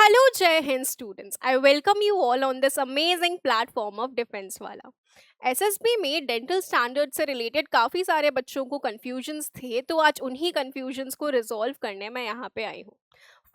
Hello, Jai Hind students. I welcome you all on this amazing platform of defence वाला। SSB में dental standard से related काफ़ी सारे बच्चों को कन्फ्यूजन्स थे, तो आज उन्हीं कन्फ्यूजन्स को रिजॉल्व करने मैं यहाँ पे आई हूँ।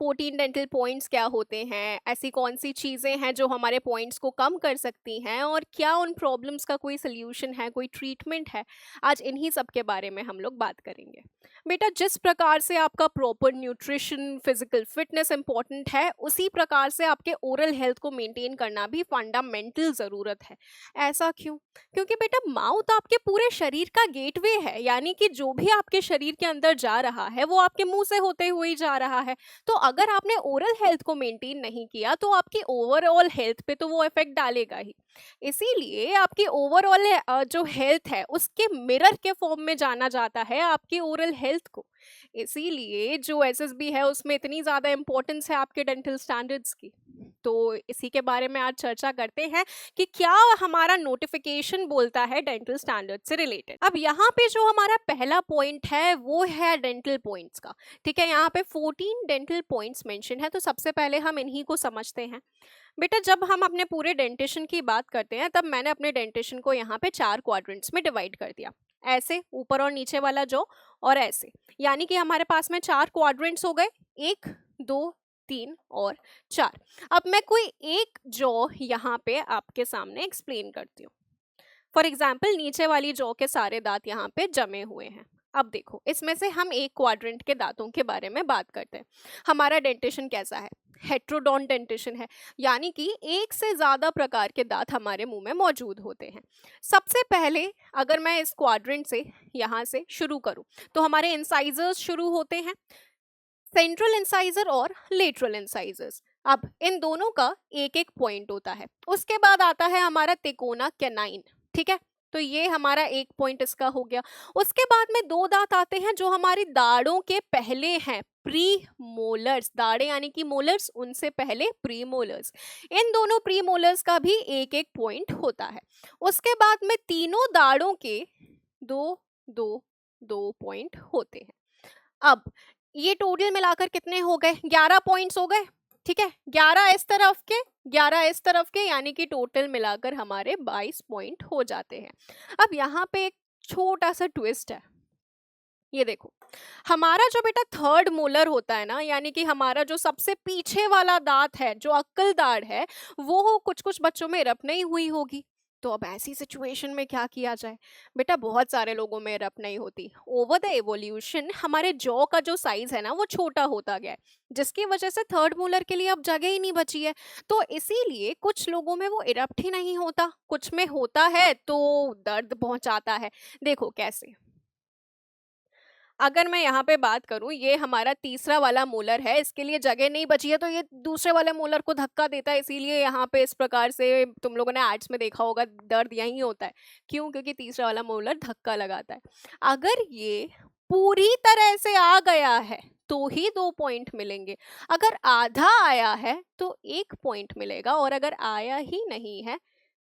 14 डेंटल पॉइंट्स क्या होते हैं, ऐसी कौन सी चीज़ें हैं जो हमारे पॉइंट्स को कम कर सकती हैं, और क्या उन प्रॉब्लम्स का कोई सल्यूशन है, कोई ट्रीटमेंट है। आज इन्हीं सब के बारे में हम लोग बात करेंगे। बेटा, जिस प्रकार से आपका proper nutrition, physical fitness important है, उसी प्रकार से आपके ओरल हेल्थ को मेंटेन करना भी फंडामेंटल ज़रूरत है। ऐसा क्यों? क्योंकि बेटा, माउथ आपके पूरे शरीर का गेटवे है, यानी कि जो भी आपके शरीर के अंदर जा रहा है वो आपके मुंह से होते हुए ही जा रहा है। तो अगर आपने ओरल हेल्थ को मेंटेन नहीं किया तो आपकी ओवरऑल हेल्थ पे तो वो इफेक्ट डालेगा ही। इसीलिए आपकी ओवरऑल जो हेल्थ है उसके मिरर के फॉर्म में जाना जाता है आपकी ओरल हेल्थ को। इसीलिए जो एसएसबी है उसमें इतनी ज़्यादा इंपॉर्टेंस है आपके डेंटल स्टैंडर्ड्स की। तो इसी के बारे में आज चर्चा करते हैं कि क्या हमारा नोटिफिकेशन बोलता है डेंटल स्टैंडर्ड से रिलेटेड। अब यहाँ पे जो हमारा पहला पॉइंट है वो है डेंटल पॉइंट्स का। ठीक है, यहाँ पे 14 डेंटल पॉइंट्स मेंशन है, तो सबसे पहले हम इन्हीं को समझते हैं। बेटा, जब हम अपने पूरे डेंटिशन की बात करते हैं तब मैंने अपने डेंटिशन को यहाँ पे 4 क्वाड्रेंट्स में डिवाइड कर दिया। ऐसे ऊपर और नीचे वाला जॉ, और ऐसे, यानी कि हमारे पास में 4 क्वाड्रेंट्स हो गए, 1 2 3 और 4। अब मैं कोई एक जॉ यहाँ पे आपके सामने एक्सप्लेन करती हूँ। फॉर एग्जाम्पल, नीचे वाली जॉ के सारे दांत यहाँ पे जमे हुए हैं। अब देखो, इसमें से हम एक क्वाड्रेंट के दांतों के बारे में बात करते हैं। हमारा डेंटिशन कैसा है? हेट्रोडोन डेंटिशन है, यानी कि एक से ज्यादा प्रकार के दांत हमारे मुंह में मौजूद होते हैं। सबसे पहले अगर मैं इस क्वाड्रेंट से यहाँ से शुरू करूँ तो हमारे इंसाइजर्स शुरू होते हैं, सेंट्रल इंसाइजर और लेटरल इंसाइजर्स। अब इन दोनों का एक एक पॉइंट होता है। उसके बाद आता है हमारा तिकोना कैनाइन। ठीक है, तो ये हमारा एक पॉइंट इसका हो गया। उसके बाद में 2 दांत आते हैं जो हमारी दाढ़ों के पहले हैं, प्री मोलर्स। दाढ़े यानी कि मोलर्स, उनसे पहले प्री मोलर्स। इन दोनों प्री मोलर्स का भी एक एक पॉइंट होता है। उसके बाद में तीनों दाढ़ों के 2 पॉइंट होते हैं। अब ये टोटल मिलाकर कितने हो गए? 11 पॉइंट्स हो गए। ठीक है, 11 इस तरफ के, 11 इस तरफ के, यानी कि टोटल मिलाकर हमारे 22 पॉइंट हो जाते हैं। अब यहाँ पे एक छोटा सा ट्विस्ट है। ये देखो, हमारा जो बेटा थर्ड मोलर होता है ना, यानी कि हमारा जो सबसे पीछे वाला दांत है, जो अक्कल दाढ़ है, वो कुछ कुछ बच्चों में रप नहीं हुई होगी। तो अब ऐसी सिचुएशन में क्या किया जाए? बेटा, बहुत सारे लोगों में रप नहीं होती। ओवर द एवोल्यूशन हमारे जॉ का जो साइज है ना वो छोटा होता गया है, जिसकी वजह से थर्ड मोलर के लिए अब जगह ही नहीं बची है। तो इसीलिए कुछ लोगों में वो इरप्ट ही नहीं होता, कुछ में होता है तो दर्द पहुंचाता है। देखो कैसे। अगर मैं यहाँ पे बात करूँ, ये हमारा तीसरा वाला मोलर है, इसके लिए जगह नहीं बची है, तो ये दूसरे वाले मोलर को धक्का देता है। इसीलिए यहाँ पे इस प्रकार से तुम लोगों ने आर्ट्स में देखा होगा, दर्द यहीं होता है। क्यों? क्योंकि तीसरा वाला मोलर धक्का लगाता है। अगर ये पूरी तरह से आ गया है तो ही 2 पॉइंट मिलेंगे। अगर आधा आया है तो 1 पॉइंट मिलेगा, और अगर आया ही नहीं है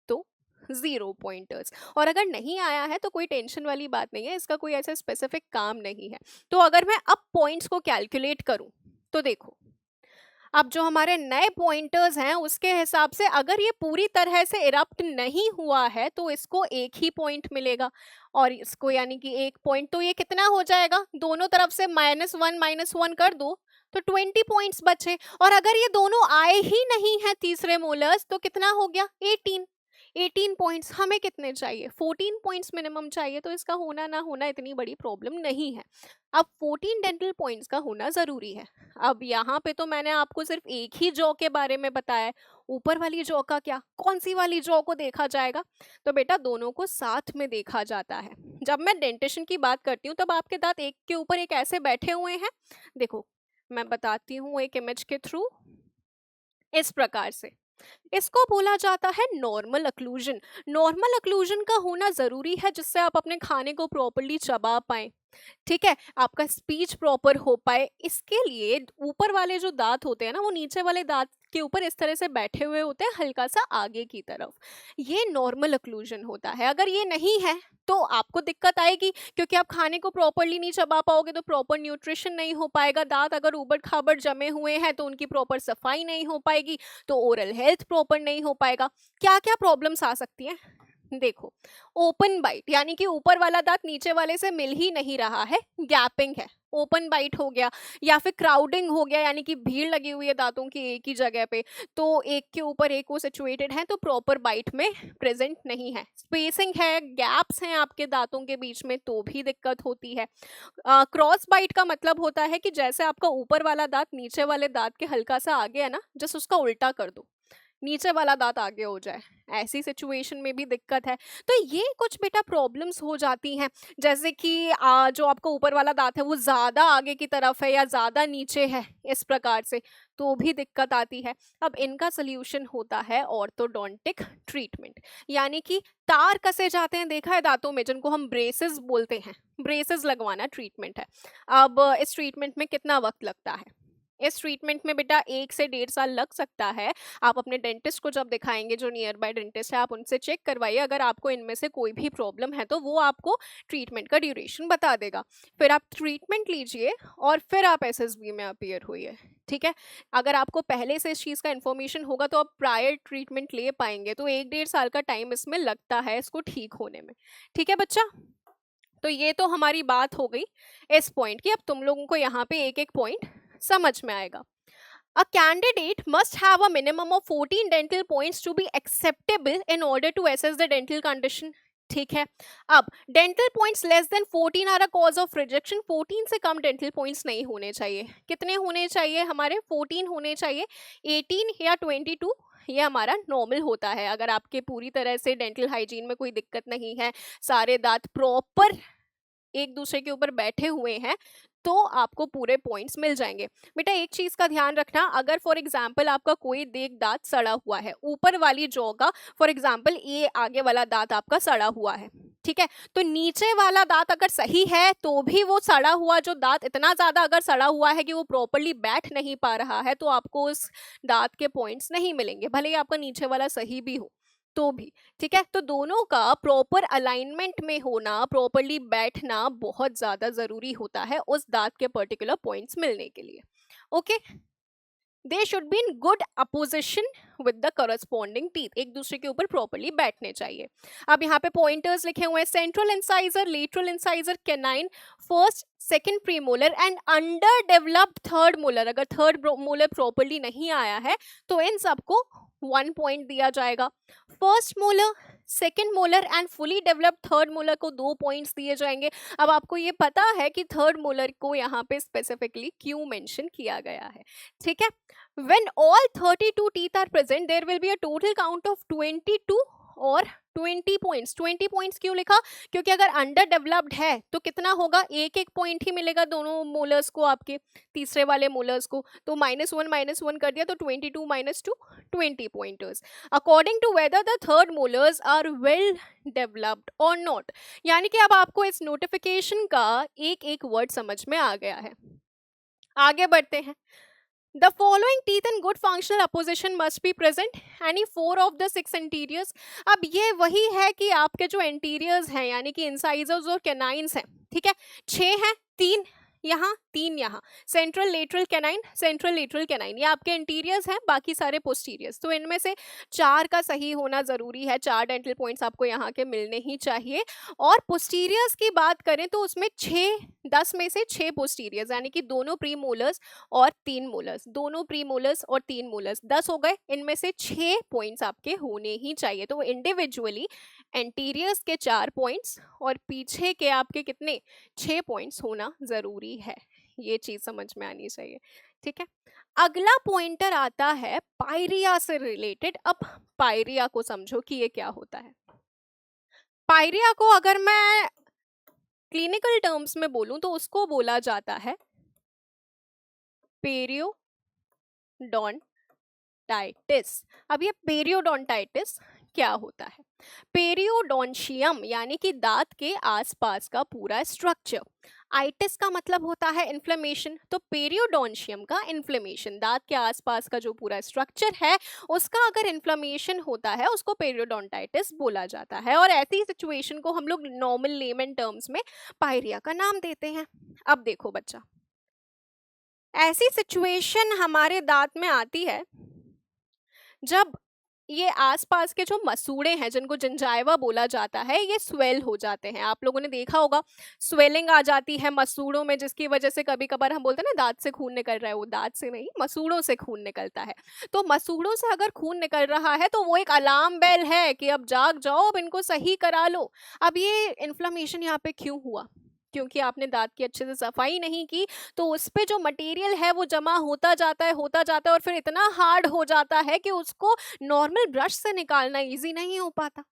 तो 0 पॉइंटर्स। और अगर नहीं आया है तो कोई टेंशन वाली बात नहीं है, इसका कोई ऐसा स्पेसिफिक काम नहीं है। तो अगर मैं अब पॉइंट्स को कैलकुलेट करूं तो देखो, अब जो हमारे नए पॉइंटर्स हैं उसके हिसाब से अगर ये पूरी तरह से इरप्ट नहीं हुआ है तो इसको 1 ही पॉइंट मिलेगा, और इसको यानी कि 1 पॉइंट। तो ये कितना हो जाएगा? दोनों तरफ से -1 कर दो तो 20 पॉइंट्स बचे। और अगर ये दोनों आए ही नहीं है तीसरे मोलर्स तो कितना हो गया? 18 पॉइंट्स। हमें कितने चाहिए? 14 पॉइंट्स मिनिमम चाहिए। तो इसका होना ना होना इतनी बड़ी प्रॉब्लम नहीं है। अब 14 डेंटल पॉइंट्स का होना जरूरी है। अब यहाँ पे तो मैंने आपको सिर्फ एक ही जॉ के बारे में बताया है। ऊपर वाली जॉ का क्या? कौन सी वाली जॉ को देखा जाएगा? तो बेटा, दोनों को साथ में देखा जाता है। जब मैं डेंटिशन की बात करती हूँ तब आपके दांत एक के ऊपर एक ऐसे बैठे हुए हैं। देखो, मैं बताती हूँ एक इमेज के थ्रू। इस प्रकार से इसको बोला जाता है नॉर्मल अक्लूजन। नॉर्मल अक्लूजन का होना जरूरी है जिससे आप अपने खाने को प्रॉपर्ली चबा पाएं। ठीक है, आपका स्पीच प्रॉपर हो पाए, इसके लिए ऊपर वाले जो दांत होते हैं ना, वो नीचे वाले दांत के ऊपर इस तरह से बैठे हुए होते हैं, हल्का सा आगे की तरफ। ये नॉर्मल ओक्लूजन होता है। अगर ये नहीं है तो आपको दिक्कत आएगी, क्योंकि आप खाने को प्रॉपरली नहीं चबा पाओगे तो प्रॉपर न्यूट्रिशन नहीं हो पाएगा। दांत अगर ऊबड़ खाबड़ जमे हुए हैं तो उनकी प्रॉपर सफाई नहीं हो पाएगी, तो ओरल हेल्थ प्रॉपर नहीं हो पाएगा। क्या क्या प्रॉब्लम्स आ सकती हैं, देखो, ओपन बाइट, यानी कि ऊपर वाला दांत नीचे वाले से मिल ही नहीं रहा है, गैपिंग है, ओपन बाइट हो गया। या फिर क्राउडिंग हो गया, यानी कि भीड़ लगी हुई है दांतों की एक ही जगह पे, तो एक के ऊपर एक वो सिचुएटेड है, तो प्रॉपर बाइट में प्रेजेंट नहीं है। स्पेसिंग है, गैप्स हैं आपके दांतों के बीच में, तो भी दिक्कत होती है। क्रॉस बाइट का मतलब होता है कि जैसे आपका ऊपर वाला दांत नीचे वाले दांत के हल्का सा आगे है ना, जस्ट उसका उल्टा कर दो, नीचे वाला दांत आगे हो जाए, ऐसी सिचुएशन में भी दिक्कत है। तो ये कुछ बेटा प्रॉब्लम्स हो जाती हैं, जैसे कि जो आपका ऊपर वाला दांत है वो ज़्यादा आगे की तरफ है या ज़्यादा नीचे है, इस प्रकार से, तो भी दिक्कत आती है। अब इनका सोल्यूशन होता है ऑर्थोडोंटिक ट्रीटमेंट, यानी कि तार कसे जाते हैं, देखा है दांतों में, जिनको हम ब्रेसेस बोलते हैं, ब्रेसेस लगवाना ट्रीटमेंट है। अब इस ट्रीटमेंट में कितना वक्त लगता है, इस ट्रीटमेंट में बेटा 1 से 1.5 साल लग सकता है। आप अपने डेंटिस्ट को जब दिखाएंगे, जो नियर बाय डेंटिस्ट है, आप उनसे चेक करवाइए, अगर आपको इनमें से कोई भी प्रॉब्लम है तो वो आपको ट्रीटमेंट का ड्यूरेशन बता देगा। फिर आप ट्रीटमेंट लीजिए और फिर आप एसएसबी में अपीयर होइए, ठीक है। अगर आपको पहले से इस चीज़ का इन्फॉर्मेशन होगा तो आप प्रायर ट्रीटमेंट ले पाएंगे, तो 1-1.5 साल का टाइम इसमें लगता है इसको ठीक होने में, ठीक है बच्चा। तो ये तो हमारी बात हो गई इस पॉइंट की। अब तुम लोगों को यहाँ पे एक एक पॉइंट समझ में आएगा। A candidate must have a minimum of 14 dental points to be acceptable in order to assess the dental condition. ठीक है, अब dental points less than 14 are a cause of rejection. 14 से कम डेंटल पॉइंट्स नहीं होने चाहिए। कितने होने चाहिए हमारे, 14 होने चाहिए। 18 या 22 ये हमारा नॉर्मल होता है, अगर आपके पूरी तरह से डेंटल हाइजीन में कोई दिक्कत नहीं है, सारे दांत प्रॉपर एक दूसरे के ऊपर बैठे हुए हैं, तो आपको पूरे पॉइंट्स मिल जाएंगे। बेटा एक चीज का ध्यान रखना, अगर फॉर एग्जाम्पल आपका कोई दांत सड़ा हुआ है, ऊपर वाली जॉ का फॉर एग्जाम्पल ये आगे वाला दांत आपका सड़ा हुआ है, ठीक है, तो नीचे वाला दांत अगर सही है तो भी वो सड़ा हुआ जो दांत इतना ज्यादा अगर सड़ा हुआ है कि वो प्रॉपरली बैठ नहीं पा रहा है, तो आपको उस दांत के पॉइंट्स नहीं मिलेंगे, भले ही आपका नीचे वाला सही भी हो तो भी, ठीक है। तो दोनों का प्रॉपर अलाइनमेंट में होना, प्रॉपरली बैठना बहुत ज्यादा जरूरी होता है उस दांत के पर्टिकुलर पॉइंट्स मिलने के लिए। Okay, they should be in good opposition with the corresponding teeth, एक दूसरे के ऊपर प्रॉपरली बैठने चाहिए। अब यहाँ पे पॉइंटर्स लिखे हुए हैं, central incisor, lateral incisor, canine, first second premolar and under developed third molar. अगर थर्ड मोलर प्रॉपरली नहीं आया है तो इन सबको 1 पॉइंट दिया जाएगा। First molar, second molar and fully developed third molar को 2 पॉइंट्स दिए जाएंगे। अब आपको ये पता है कि थर्ड मोलर को यहाँ पे स्पेसिफिकली क्यों मेंशन किया गया है, ठीक है। When all 32 teeth are present, there will be a total count of 22 और 20 पॉइंट्स। 20 पॉइंट्स क्यों लिखा, क्योंकि अगर अंडर डेवलप्ड है तो कितना होगा, एक एक पॉइंट ही मिलेगा दोनों मोलर्स को, आपके तीसरे वाले मोलर्स को, तो -1 कर दिया, तो 22 - 2 20 pointers according to whether the third molars are well developed और नॉट। यानी कि अब आपको इस नोटिफिकेशन का एक एक वर्ड समझ में आ गया है। आगे बढ़ते हैं। The following teeth in good functional opposition must be present. Any 4 of the 6 anteriors. अब ये वही है कि आपके जो anteriors हैं, यानी कि incisors और canines हैं, ठीक है, 6 हैं, 3 यहाँ 3 यहाँ, central lateral canine, central lateral canine, ये आपके इंटीरियर्स हैं, बाकी सारे पोस्टीरियर्स। तो इनमें से 4 का सही होना जरूरी है, 4 डेंटल पॉइंट्स आपको यहाँ के मिलने ही चाहिए। और पोस्टीरियर्स की बात करें तो उसमें 10 में से 6 पोस्टीरियर्स, यानी कि दोनों प्री मोलर्स और 3 मोलर्स, दोनों प्री मोलर्स और 3 मोलर्स, 10 हो गए। इनमें से 6 पॉइंट्स आपके होने ही चाहिए। तो इंडिविजुअली एंटीरियर्स के 4 पॉइंट्स और पीछे के आपके कितने, 6 पॉइंट्स होना जरूरी है। ये चीज समझ में आनी चाहिए, ठीक है। अगला पॉइंटर आता है पायरिया से रिलेटेड। अब पायरिया को समझो कि ये क्या होता है। पायरिया को अगर मैं क्लिनिकल टर्म्स में बोलूं तो उसको बोला जाता है पेरियोडोंटाइटिस। अब ये पेरियोडोंटाइटिस क्या होता है? पेरियोडोंशियम यानी कि दांत के आसपास का पूरा स्ट्रक्चर। आइटिस का मतलब होता है इन्फ्लेमेशन, तो पेरियोडोंशियम का इन्फ्लेमेशन, दांत के आसपास का जो पूरा स्ट्रक्चर है उसका अगर इन्फ्लेमेशन होता है उसको पेरियोडोंटाइटिस बोला जाता है। और ऐसी सिचुएशन को हम लोग नॉर्मल लेमन टर्म्स में पायरिया का नाम देते हैं। अब देखो बच्चा, ऐसी सिचुएशन हमारे दांत में आती है जब ये आसपास के जो मसूड़े हैं जिनको जिंजाइवा बोला जाता है ये स्वेल हो जाते हैं। आप लोगों ने देखा होगा स्वेलिंग आ जाती है मसूड़ों में, जिसकी वजह से कभी कभार हम बोलते हैं ना दांत से खून निकल रहा है, वो दांत से नहीं मसूड़ों से खून निकलता है। तो मसूड़ों से अगर खून निकल रहा है तो वो एक अलार्म बेल है कि अब जाग जाओ, अब इनको सही करा लो। अब ये इन्फ्लेमेशन यहाँ पे क्यों हुआ? क्योंकि आपने दांत की अच्छे से सफाई नहीं की, तो उस पे जो मटेरियल है वो जमा होता जाता है और फिर इतना हार्ड हो जाता है कि उसको नॉर्मल ब्रश से निकालना इजी नहीं हो पाता।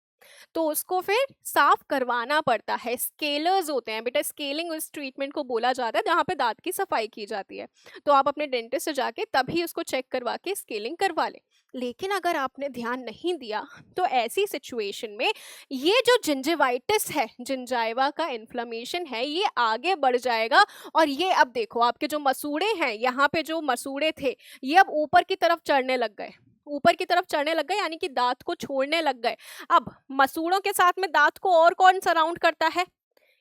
तो उसको फिर साफ करवाना पड़ता है। स्केलर्स होते हैं बेटा, स्केलिंग उस ट्रीटमेंट को बोला जाता है जहाँ पे दांत की सफाई की जाती है। तो आप अपने डेंटिस्ट से जाके तभी उसको चेक करवा के स्केलिंग करवा लें। लेकिन अगर आपने ध्यान नहीं दिया तो ऐसी सिचुएशन में ये जो जिंजिवाइटिस है, जिंजाइवा का इन्फ्लेमेशन है, ये आगे बढ़ जाएगा। और ये अब देखो आपके जो मसूड़े हैं, यहाँ पे जो मसूड़े थे ये अब ऊपर की तरफ चढ़ने लग गए, ऊपर की तरफ चढ़ने लग गए यानी कि दांत को छोड़ने लग गए। अब मसूड़ों के साथ में दांत को और कौन सराउंड करता है?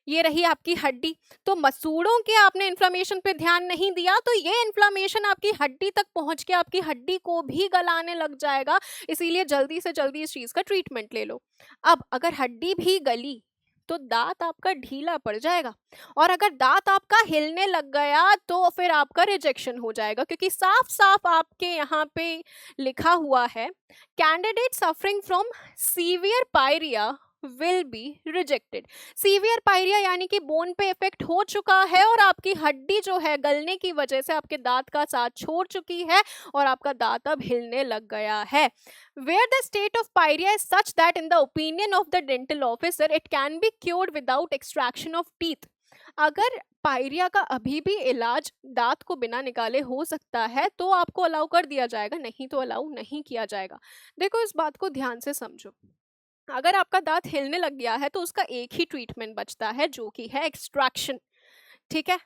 ये रही आपकी हड्डी। तो मसूड़ों के आपने इन्फ्लेमेशन पे ध्यान नहीं दिया तो ये इन्फ्लेमेशन आपकी हड्डी तक पहुंच के आपकी हड्डी को भी गलाने लग जाएगा। इसीलिए जल्दी से जल्दी इस चीज का ट्रीटमेंट ले लो। अब अगर हड्डी भी गली तो दांत आपका ढीला पड़ जाएगा, और अगर दांत आपका हिलने लग गया तो फिर आपका रिजेक्शन हो जाएगा, क्योंकि साफ साफ आपके यहाँ पे लिखा हुआ है candidate suffering from severe pyorrhoea will be rejected. Severe pyorrhoea यानी कि बोन पे इफेक्ट हो चुका है और आपकी हड्डी जो है गलने की वजह से आपके दांत का साथ छोड़ चुकी है और आपका दांत अब हिलने लग गया है। Where the state of pyrrhia is such that in the opinion of the dental officer it can be cured without extraction of teeth। अगर पायरिया का अभी भी इलाज दांत को बिना निकाले हो सकता है तो आपको अलाउ कर दिया जाएगा, नहीं तो अलाउ नहीं किया जाएगा। देखो इस बात को ध्यान से समझो, अगर आपका दांत हिलने लग गया है तो उसका एक ही ट्रीटमेंट बचता है जो कि है एक्सट्रैक्शन। ठीक है,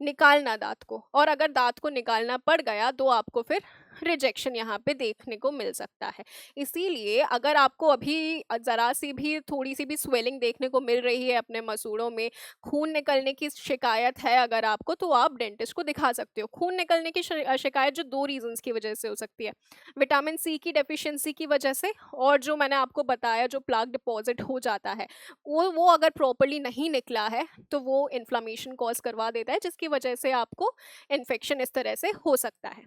निकालना दांत को, और अगर दांत को निकालना पड़ गया तो आपको फिर रिजेक्शन यहाँ पे देखने को मिल सकता है। इसीलिए अगर आपको अभी ज़रा सी भी थोड़ी सी भी स्वेलिंग देखने को मिल रही है अपने मसूड़ों में, खून निकलने की शिकायत है अगर आपको, तो आप डेंटिस्ट को दिखा सकते हो। खून निकलने की शिकायत जो दो रीजंस की वजह से हो सकती है, विटामिन सी की डेफिशिएंसी की वजह से, और जो मैंने आपको बताया जो प्लाक डिपॉजिट हो जाता है वो अगर प्रॉपरली नहीं निकला है तो वो इन्फ्लामेशन कॉज करवा देता है, जिसकी वजह से आपको इन्फेक्शन इस तरह से हो सकता है।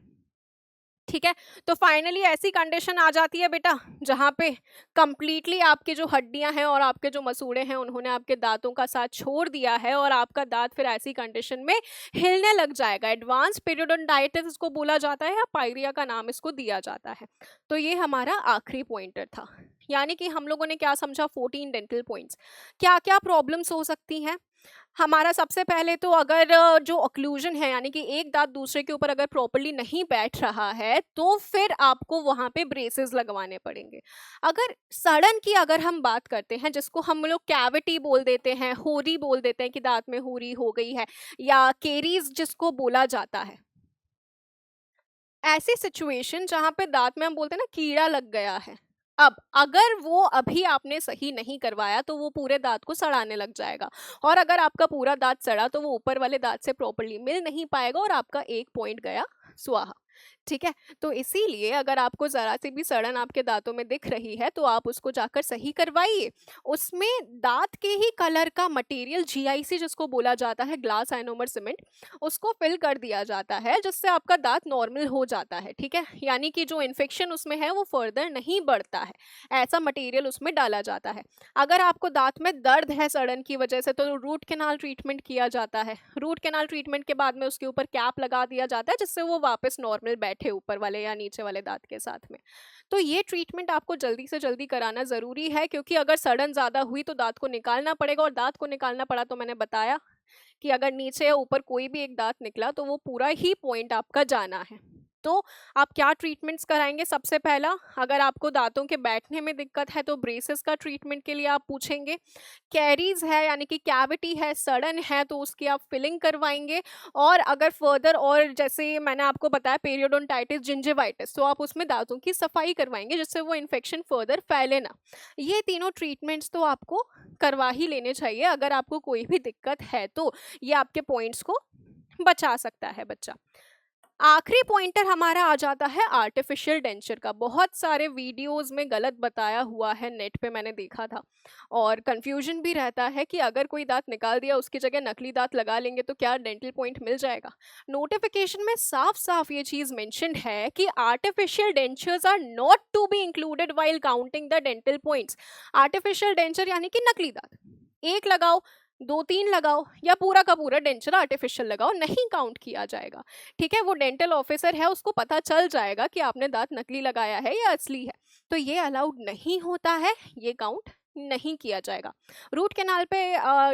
ठीक है, तो फाइनली ऐसी कंडीशन आ जाती है बेटा जहाँ पे कंप्लीटली आपकी जो हड्डियां हैं और आपके जो मसूड़े हैं उन्होंने आपके दांतों का साथ छोड़ दिया है और आपका दांत फिर ऐसी कंडीशन में हिलने लग जाएगा। एडवांस पेरियोडोंटाइटिस इसको बोला जाता है या पायरिया का नाम इसको दिया जाता है। तो ये हमारा आखिरी पॉइंटर था, यानी कि हम लोगों ने क्या समझा, 14 डेंटल पॉइंट्स। क्या क्या प्रॉब्लम्स हो सकती हैं हमारा? सबसे पहले तो अगर जो ऑक्लूजन है यानी कि एक दांत दूसरे के ऊपर अगर प्रॉपरली नहीं बैठ रहा है तो फिर आपको वहां पे ब्रेसेस लगवाने पड़ेंगे। अगर सड़न की अगर हम बात करते हैं, जिसको हम लोग कैविटी बोल देते हैं, होरी बोल देते हैं कि दांत में होरी हो गई है, या केरीज जिसको बोला जाता है, ऐसी सिचुएशन जहां पे दांत में हम बोलते हैं ना कीड़ा लग गया है, अब अगर वो अभी आपने सही नहीं करवाया तो वो पूरे दांत को सड़ाने लग जाएगा, और अगर आपका पूरा दांत सड़ा तो वो ऊपर वाले दांत से प्रॉपरली मिल नहीं पाएगा और आपका एक पॉइंट गया स्वाहा। ठीक है, तो इसीलिए अगर आपको जरा सी भी सड़न आपके दांतों में दिख रही है तो आप उसको जाकर सही करवाइए। उसमें दांत के ही कलर का मटेरियल जीआईसी जिसको बोला जाता है, ग्लास आइनोमर सीमेंट, उसको फिल कर दिया जाता है जिससे आपका दांत नॉर्मल हो जाता है। ठीक है, यानी कि जो इन्फेक्शन उसमें है वो फर्दर नहीं बढ़ता है, ऐसा मटेरियल उसमें डाला जाता है। अगर आपको दांत में दर्द है सड़न की वजह से तो रूट कैनाल ट्रीटमेंट किया जाता है। रूट कैनाल ट्रीटमेंट के बाद में उसके ऊपर कैप लगा दिया जाता है जिससे वो वापस नॉर्मल बैठे ऊपर वाले या नीचे वाले दांत के साथ में। तो ये ट्रीटमेंट आपको जल्दी से जल्दी कराना जरूरी है, क्योंकि अगर सड़न ज्यादा हुई तो दांत को निकालना पड़ेगा, और दांत को निकालना पड़ा तो मैंने बताया कि अगर नीचे या ऊपर कोई भी एक दांत निकला तो वो पूरा ही पॉइंट आपका जाना है। तो आप क्या ट्रीटमेंट्स कराएंगे? सबसे पहला, अगर आपको दांतों के बैठने में दिक्कत है तो ब्रेसेस का ट्रीटमेंट के लिए आप पूछेंगे। कैरीज है यानी कि कैविटी है, सड़न है, तो उसकी आप फिलिंग करवाएंगे। और अगर फर्दर, और जैसे मैंने आपको बताया पेरियोडोंटाइटिस, जिंजिवाइटिस, तो आप उसमें दांतों की सफाई करवाएंगे जिससे वो इन्फेक्शन फर्दर फैले ना। ये तीनों ट्रीटमेंट्स तो आपको करवा ही लेने चाहिए। अगर आपको कोई भी दिक्कत है तो ये आपके पॉइंट्स को बचा सकता है बच्चा। आखिरी पॉइंटर हमारा आ जाता है आर्टिफिशियल डेंचर का। बहुत सारे वीडियोस में गलत बताया हुआ है, नेट पे मैंने देखा था, और कंफ्यूजन भी रहता है कि अगर कोई दांत निकाल दिया उसकी जगह नकली दांत लगा लेंगे तो क्या डेंटल पॉइंट मिल जाएगा। नोटिफिकेशन में साफ साफ ये चीज मेंशन्ड है कि artificial dentures are not to be included while counting the dental points. Artificial denture यानी कि नकली दांत, एक लगाओ, दो तीन लगाओ, या पूरा का पूरा डेंचर आर्टिफिशियल लगाओ, नहीं काउंट किया जाएगा। ठीक है, वो डेंटल ऑफिसर है, उसको पता चल जाएगा कि आपने दांत नकली लगाया है या असली है, तो ये अलाउड नहीं होता है, ये काउंट नहीं किया जाएगा। रूट कैनाल पे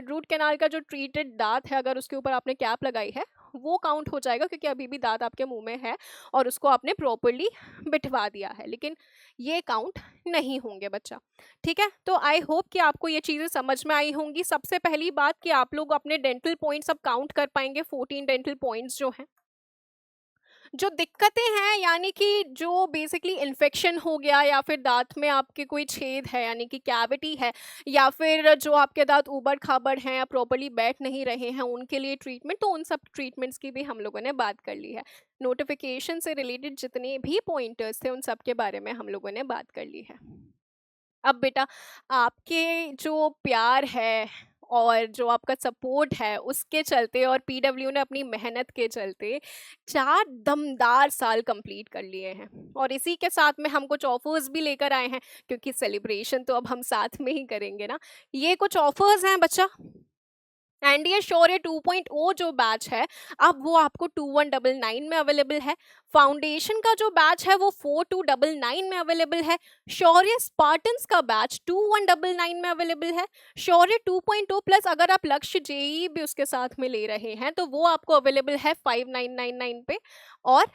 रूट कैनाल का जो ट्रीटेड दांत है, अगर उसके ऊपर आपने कैप लगाई है वो काउंट हो जाएगा, क्योंकि अभी भी दांत आपके मुंह में है और उसको आपने प्रॉपरली बिठवा दिया है, लेकिन ये काउंट नहीं होंगे बच्चा। ठीक है, तो आई होप कि आपको ये चीज़ें समझ में आई होंगी। सबसे पहली बात कि आप लोग अपने डेंटल पॉइंट्स अब काउंट कर पाएंगे, 14 डेंटल पॉइंट्स जो हैं। जो दिक्कतें हैं यानी कि जो बेसिकली इन्फेक्शन हो गया, या फिर दांत में आपके कोई छेद है यानी कि कैविटी है, या फिर जो आपके दांत ऊबड़ खाबड़ हैं या प्रॉपरली बैठ नहीं रहे हैं, उनके लिए ट्रीटमेंट, तो उन सब ट्रीटमेंट्स की भी हम लोगों ने बात कर ली है। नोटिफिकेशन से रिलेटेड जितने भी पॉइंटर्स थे उन सब के बारे में हम लोगों ने बात कर ली है। अब बेटा, आपके जो प्यार है और जो आपका सपोर्ट है उसके चलते, और पीडब्ल्यू ने अपनी मेहनत के चलते 4 दमदार साल कंप्लीट कर लिए हैं, और इसी के साथ में हम कुछ ऑफर्स भी लेकर आए हैं, क्योंकि सेलिब्रेशन तो अब हम साथ में ही करेंगे ना। ये कुछ ऑफर्स हैं बच्चा। एनडीए शौर्य 2.0 जो बैच है, अब वो आपको 2199 में अवेलेबल है। फाउंडेशन का जो बैच है वो 4299 में अवेलेबल है। शौर्य स्पार्टन्स का बैच 2199 में अवेलेबल है। शौर्य 2.0 प्लस अगर आप लक्ष्य जेई भी उसके साथ में ले रहे हैं तो वो आपको अवेलेबल है 5999 पे। और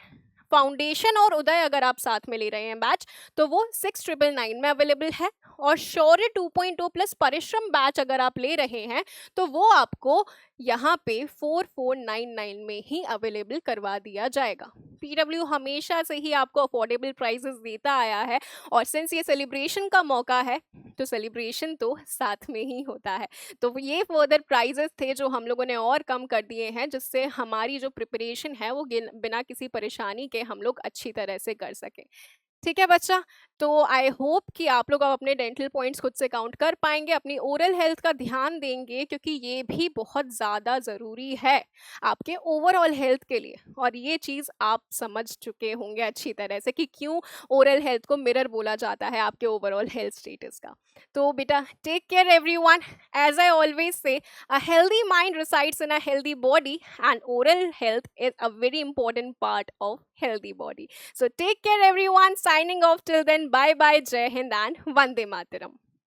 फाउंडेशन और उदय अगर आप साथ में ले रहे हैं बैच तो वो 6999 में अवेलेबल है। और शौर्य 2.0 प्लस परिश्रम बैच अगर आप ले रहे हैं तो वो आपको यहाँ पे 4499 में ही अवेलेबल करवा दिया जाएगा। पीडब्ल्यू हमेशा से ही आपको अफोर्डेबल प्राइसेस देता आया है, और सिंस ये सेलिब्रेशन का मौका है तो सेलिब्रेशन तो साथ में ही होता है। तो ये फर्दर प्राइजेस थे जो हम लोगों ने और कम कर दिए हैं, जिससे हमारी जो प्रिपरेशन है वो बिना किसी परेशानी के हम लोग अच्छी तरह से कर सकें। ठीक है बच्चा, तो आई होप कि आप लोग अब अपने डेंटल पॉइंट्स खुद से काउंट कर पाएंगे, अपनी ओरल हेल्थ का ध्यान देंगे, क्योंकि ये भी बहुत ज़्यादा ज़रूरी है आपके ओवरऑल हेल्थ के लिए। और ये चीज़ आप समझ चुके होंगे अच्छी तरह से कि क्यों ओरल हेल्थ को मिरर बोला जाता है आपके ओवरऑल हेल्थ स्टेटस का। तो बेटा, take care everyone. As I always say, a healthy mind resides in a healthy body, and oral health is a very important part of healthy body. So take care everyone. Signing off till then. Bye bye. Jai Hind and Vande Mataram.